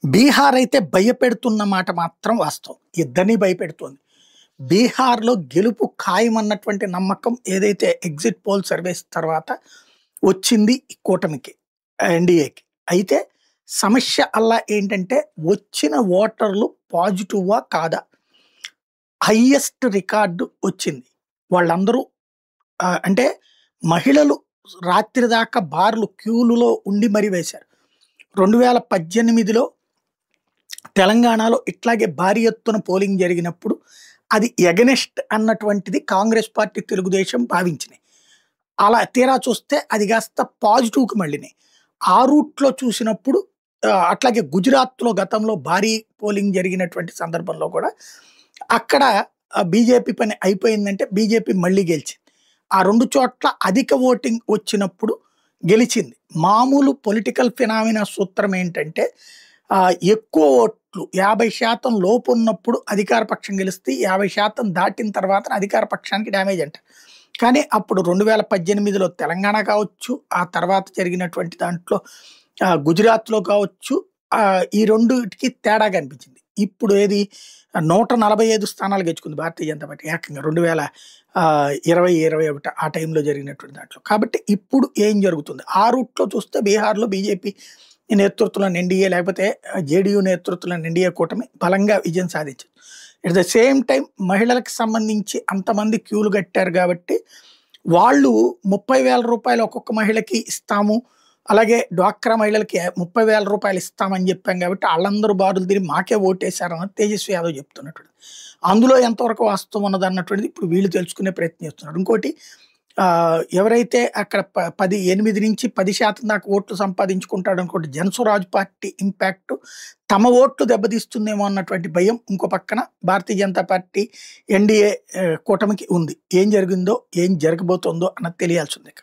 బీహార్ అయితే భయపెడుతున్న మాట మాత్రం వాస్తవం. ఇద్దరిని భయపెడుతోంది. బీహార్‌లో గెలుపు ఖాయమన్నటువంటి నమ్మకం ఏదైతే ఎగ్జిట్ పోల్ సర్వేస్ తర్వాత వచ్చింది ఈ కూటమికి, ఎన్‌డీఏకి. అయితే సమస్య అల్లా ఏంటంటే వచ్చిన ఓటర్లు పాజిటివా? కాదా? హైయెస్ట్ రికార్డ్ వచ్చింది. వాళ్ళందరూ అంటే మహిళలు రాత్రి దాకా బార్లు క్యూలులో ఉండి మరీ వేశారు. 2018లో తెలంగాణలో ఇట్లాగే భారీ ఎత్తున పోలింగ్ జరిగినప్పుడు అది ఎగనెస్ట్ అన్నటువంటిది కాంగ్రెస్ పార్టీ, తెలుగుదేశం భావించినాయి. అలా తీరా చూస్తే అది కాస్త పాజిటివ్‌కి మళ్ళినాయి. ఆ రూట్‌లో చూసినప్పుడు అట్లాగే గుజరాత్‌లో గతంలో భారీ పోలింగ్ జరిగినటువంటి సందర్భంలో కూడా అక్కడ బీజేపీ పని అయిపోయిందంటే బీజేపీ మళ్ళీ గెలిచింది. ఆ 2 చోట్ల అధిక ఓటింగ్ వచ్చినప్పుడు గెలిచింది. మామూలు పొలిటికల్ ఫినామినా సూత్రం ఏంటంటే ఎక్కువ ఓట్లు 50% లోపు ఉన్నప్పుడు అధికార పక్షం గెలిస్తే 50% దాటిన తర్వాత అధికార పక్షానికి డ్యామేజ్ అంట. కానీ అప్పుడు 2018లో తెలంగాణ కావచ్చు, ఆ తర్వాత జరిగినటువంటి దాంట్లో గుజరాత్‌లో కావచ్చు, ఈ రెండిటికి తేడా కనిపించింది. ఇప్పుడు ఏది 145 స్థానాలు గెలుచుకుంది భారతీయ జనతా పార్టీ ఏకంగా 2020, 21 ఆ టైంలో జరిగినటువంటి దాంట్లో. కాబట్టి ఇప్పుడు ఏం జరుగుతుంది? ఆ రూట్‌లో చూస్తే బీహార్‌లో బీజేపీ నేతృత్వంలోని ఎన్‌డీఏ లేకపోతే జేడీయూ నేతృత్వంలోని ఎన్‌డీఏ కూటమి బలంగా విజయం సాధించింది. ఎట్ ద సేమ్ టైం మహిళలకు సంబంధించి అంతమంది క్యూలు కట్టారు కాబట్టి వాళ్ళు రూ. 30,000 ఒక్కొక్క మహిళకి ఇస్తాము, అలాగే డ్వాక్రా మహిళలకి రూ. 30,000 ఇస్తామని చెప్పాం కాబట్టి వాళ్ళందరూ బారులు తిరిగి మాకే ఓటేశారన్నది తేజస్వి యాదవ్ చెప్తున్నటువంటిది. అందులో ఎంతవరకు వాస్తవం ఉన్నది అన్నటువంటిది ఇప్పుడు వీళ్ళు తెలుసుకునే ప్రయత్నం చేస్తున్నారు. ఇంకోటి ఎవరైతే అక్కడ 8 నుంచి 10% దాకా ఓట్లు సంపాదించుకుంటాడు అనుకోండి, జనసురాజ్ పార్టీ ఇంపాక్ట్ తమ ఓట్లు దెబ్బతీస్తుందేమో అన్నటువంటి భయం ఇంకో పక్కన భారతీయ జనతా పార్టీ, ఎన్‌డీఏ కూటమికి ఉంది. ఏం జరిగిందో, ఏం జరగబోతోందో అన్నది తెలియాల్సి ఉంది.